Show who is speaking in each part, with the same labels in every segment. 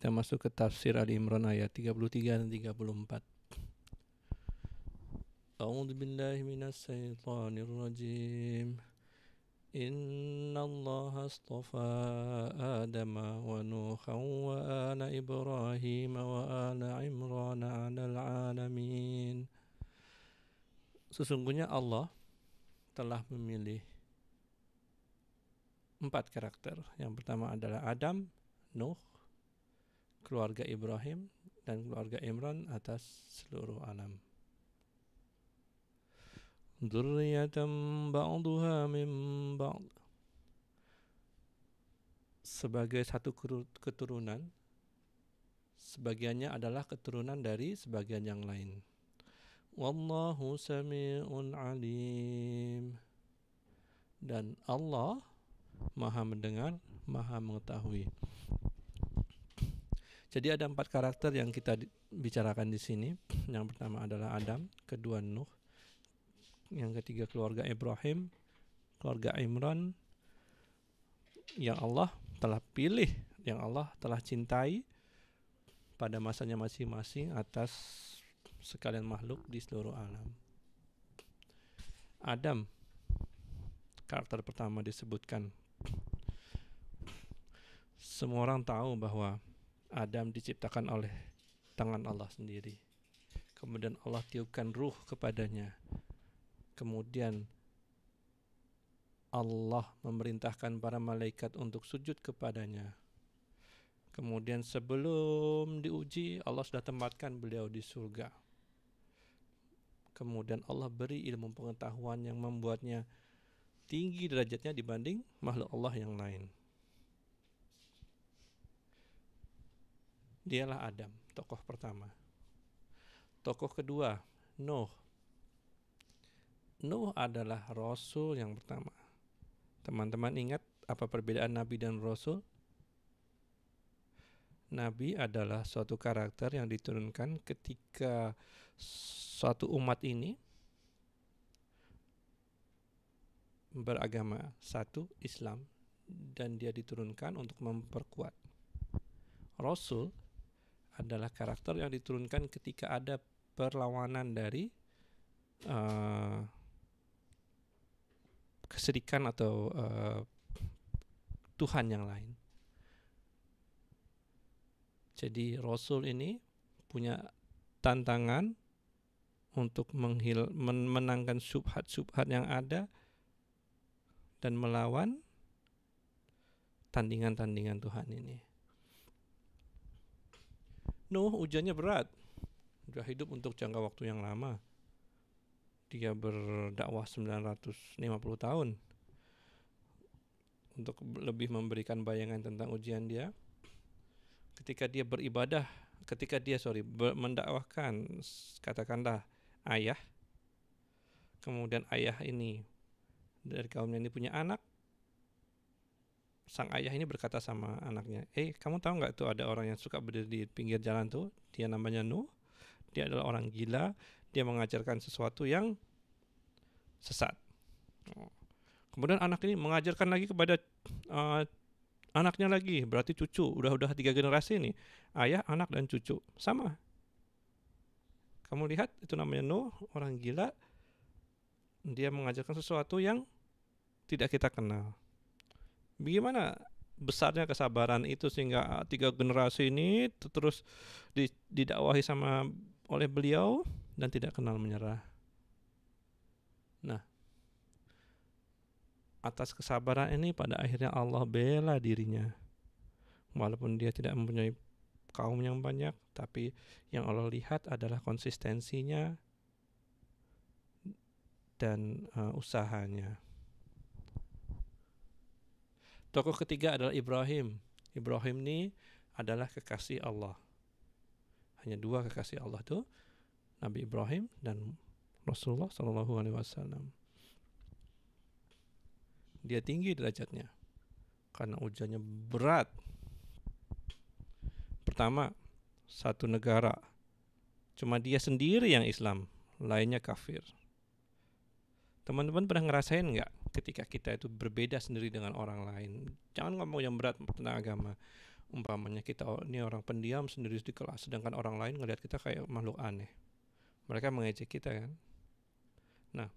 Speaker 1: Kita masuk ke tafsir Ali Imran ayat 33 dan 34. A'udzu billahi minas syaitonir rajim. Innallaha astafa Adama wa Nuhan wa ala Ibrahim wa ala Imran 'alal 'alamin. Sesungguhnya Allah telah memilih 4 karakter. Yang pertama adalah Adam, Nuh, keluarga Ibrahim, dan keluarga Imran atas seluruh alam. Dzurriyyatan ba'duha min ba'd. Sebagai satu keturunan, sebagiannya adalah keturunan dari sebagian yang lain. Wallahu sami'un alim. Dan Allah Maha mendengar, Maha mengetahui. Jadi ada 4 karakter yang kita bicarakan di sini. Yang pertama adalah Adam, kedua Nuh, yang ketiga keluarga Ibrahim, keluarga Imran, yang Allah telah pilih, yang Allah telah cintai pada masanya masing-masing atas sekalian makhluk di seluruh alam. Adam, karakter pertama disebutkan. Semua orang tahu bahwa Adam diciptakan oleh tangan Allah sendiri. Kemudian Allah tiupkan ruh kepadanya. Kemudian Allah memerintahkan para malaikat untuk sujud kepadanya. Kemudian sebelum diuji, Allah sudah tempatkan beliau di surga. Kemudian Allah beri ilmu pengetahuan yang membuatnya tinggi derajatnya dibanding makhluk Allah yang lain. Dialah Adam, tokoh pertama. Tokoh kedua, Nuh. Nuh adalah Rasul yang pertama. Teman-teman ingat apa perbedaan Nabi dan Rasul? Nabi adalah suatu karakter yang diturunkan ketika suatu umat ini beragama satu, Islam, dan dia diturunkan untuk memperkuat. Rasul adalah karakter yang diturunkan ketika ada perlawanan dari kesedikan atau Tuhan yang lain. Jadi Rasul ini punya tantangan untuk menangkan syubhat-syubhat yang ada dan melawan tandingan-tandingan Tuhan ini. Nuh ujiannya berat. Sudah hidup untuk jangka waktu yang lama. Dia berdakwah 950 tahun. Untuk lebih memberikan bayangan tentang ujian dia, ketika dia beribadah, mendakwahkan, katakanlah ayah, kemudian ayah ini dari kaumnya ini punya anak, sang ayah ini berkata sama anaknya, kamu tahu nggak tuh ada orang yang suka berdiri di pinggir jalan tuh, dia namanya Nuh, dia adalah orang gila, dia mengajarkan sesuatu yang sesat. Kemudian anak ini mengajarkan lagi kepada anaknya lagi, berarti cucu, udah 3 generasi nih, ayah, anak, dan cucu, sama. Kamu lihat, itu namanya Nuh, orang gila, dia mengajarkan sesuatu yang tidak kita kenal. Bagaimana besarnya kesabaran itu sehingga 3 generasi ini terus didakwahi oleh beliau dan tidak kenal menyerah. Nah, atas kesabaran ini pada akhirnya Allah bela dirinya. Walaupun dia tidak mempunyai kaum yang banyak, tapi yang Allah lihat adalah konsistensinya dan usahanya. Tokoh ketiga adalah Ibrahim. Ibrahim ini adalah kekasih Allah. Hanya 2 kekasih Allah itu, Nabi Ibrahim dan Rasulullah SAW. Dia tinggi derajatnya karena ujiannya berat. Pertama, satu negara cuma dia sendiri yang Islam, lainnya kafir. Teman-teman pernah ngerasain nggak ketika kita itu berbeda sendiri dengan orang lain? Jangan ngomong yang berat tentang agama. Umpamanya kita ini orang pendiam sendiri di kelas, sedangkan orang lain ngelihat kita kayak makhluk aneh. Mereka mengejek kita kan. Nah,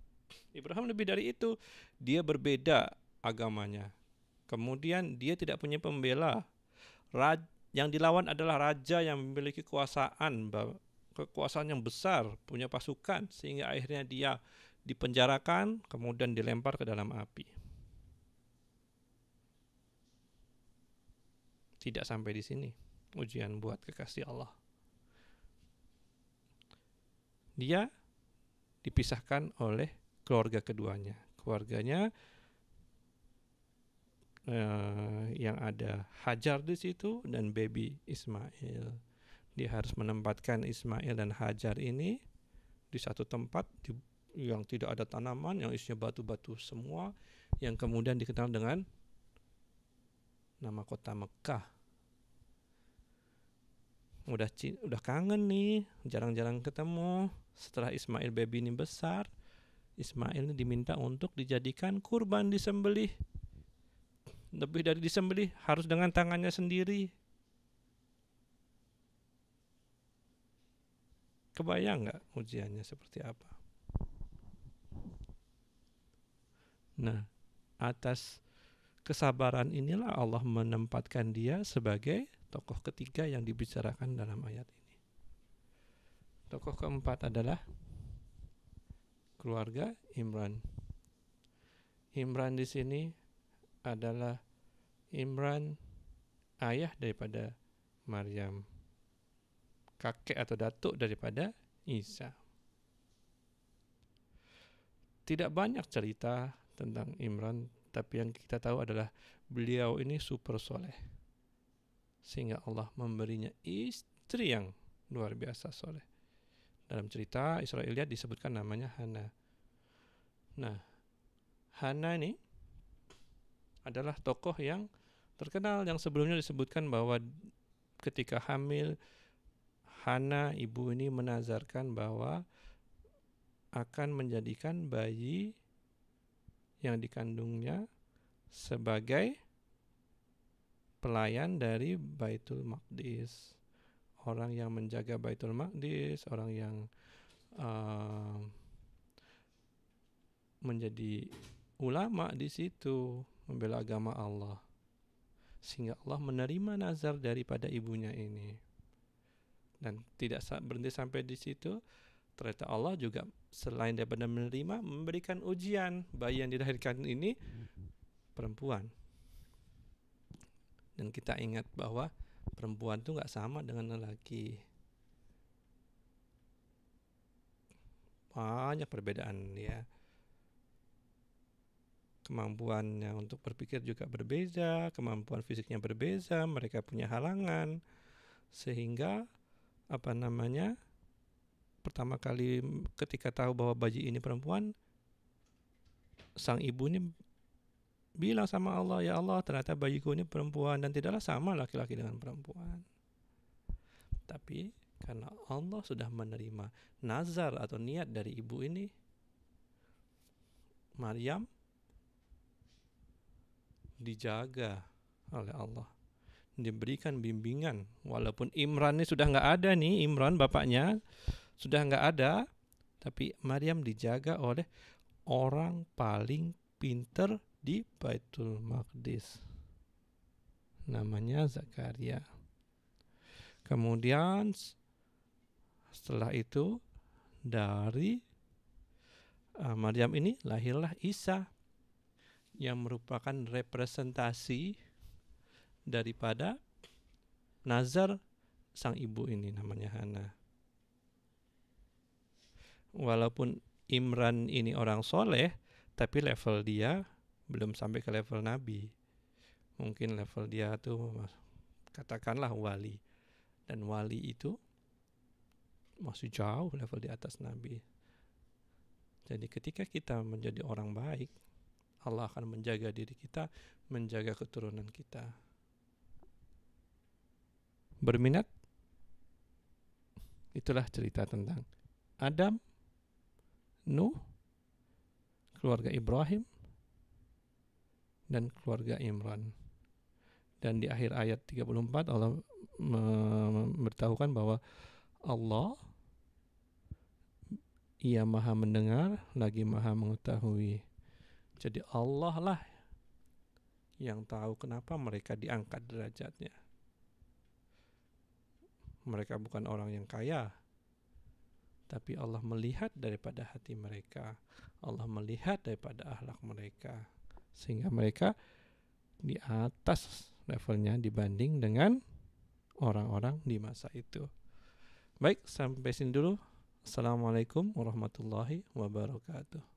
Speaker 1: Ibrahim lebih dari itu. Dia berbeda agamanya. Kemudian dia tidak punya pembela. Yang dilawan adalah raja yang memiliki kekuasaan yang besar, punya pasukan, sehingga akhirnya dia dipenjarakan, kemudian dilempar ke dalam api. Tidak sampai di sini ujian buat kekasih Allah. Dia dipisahkan oleh keluarga keduanya. Keluarganya yang ada Hajar di situ dan baby Ismail. Dia harus menempatkan Ismail dan Hajar ini di satu tempat yang tidak ada tanaman, yang isinya batu-batu semua, yang kemudian dikenal dengan nama kota Mekah. Udah kangen nih, jarang-jarang ketemu. Setelah Ismail baby ini besar, Ismail ini diminta untuk dijadikan kurban, disembelih. Lebih dari disembelih, harus dengan tangannya sendiri. Kebayang nggak ujiannya seperti apa? Nah, atas kesabaran inilah Allah menempatkan dia sebagai tokoh ketiga yang dibicarakan dalam ayat ini. Tokoh keempat adalah keluarga Imran. Imran di sini adalah Imran, ayah daripada Maryam, kakek atau datuk daripada Isa. Tidak banyak cerita tentang Imran, tapi yang kita tahu adalah beliau ini super soleh, sehingga Allah memberinya istri yang luar biasa soleh. Dalam cerita Israiliyat disebutkan namanya Hana. Nah, Hana ini adalah tokoh yang terkenal, yang sebelumnya disebutkan bahwa ketika hamil, Hana ibu ini menazarkan bahwa akan menjadikan bayi yang dikandungnya sebagai pelayan dari Baitul Maqdis, orang yang menjaga Baitul Maqdis, orang yang menjadi ulama di situ, membela agama Allah, sehingga Allah menerima nazar daripada ibunya ini. Dan tidak berhenti sampai di situ, ternyata Allah juga selain daripada menerima, memberikan ujian. Bayi yang dilahirkan ini perempuan. Dan kita ingat bahwa perempuan itu gak sama dengan lelaki. Banyak perbedaan ya. Kemampuannya untuk berpikir juga berbeda, kemampuan fisiknya berbeda, mereka punya halangan. Sehingga pertama kali ketika tahu bahwa bayi ini perempuan, sang ibu ini bilang sama Allah, ya Allah, ternyata bayiku ini perempuan dan tidaklah sama laki-laki dengan perempuan. Tapi karena Allah sudah menerima nazar atau niat dari ibu ini, Maryam dijaga oleh Allah, diberikan bimbingan. Walaupun Imran ini sudah nggak ada nih, Imran bapaknya sudah nggak ada, tapi Maryam dijaga oleh orang paling pinter di Baitul Maqdis, namanya Zakaria. Kemudian setelah itu dari Maryam ini lahirlah Isa, yang merupakan representasi daripada nazar sang ibu ini, namanya Hana. Walaupun Imran ini orang soleh, tapi level dia belum sampai ke level Nabi. Mungkin level dia tuh katakanlah wali. Dan wali itu masih jauh level di atas Nabi. Jadi ketika kita menjadi orang baik, Allah akan menjaga diri kita, menjaga keturunan kita. Berminat? Itulah cerita tentang Adam, Nuh, keluarga Ibrahim, dan keluarga Imran. Dan di akhir ayat 34 Allah memberitahukan bahwa Allah Ia Maha mendengar lagi Maha mengetahui. Jadi Allah lah yang tahu kenapa mereka diangkat derajatnya. Mereka bukan orang yang kaya, tapi Allah melihat daripada hati mereka. Allah melihat daripada akhlak mereka, sehingga mereka di atas levelnya dibanding dengan orang-orang di masa itu. Baik, sampai sini dulu. Assalamualaikum warahmatullahi wabarakatuh.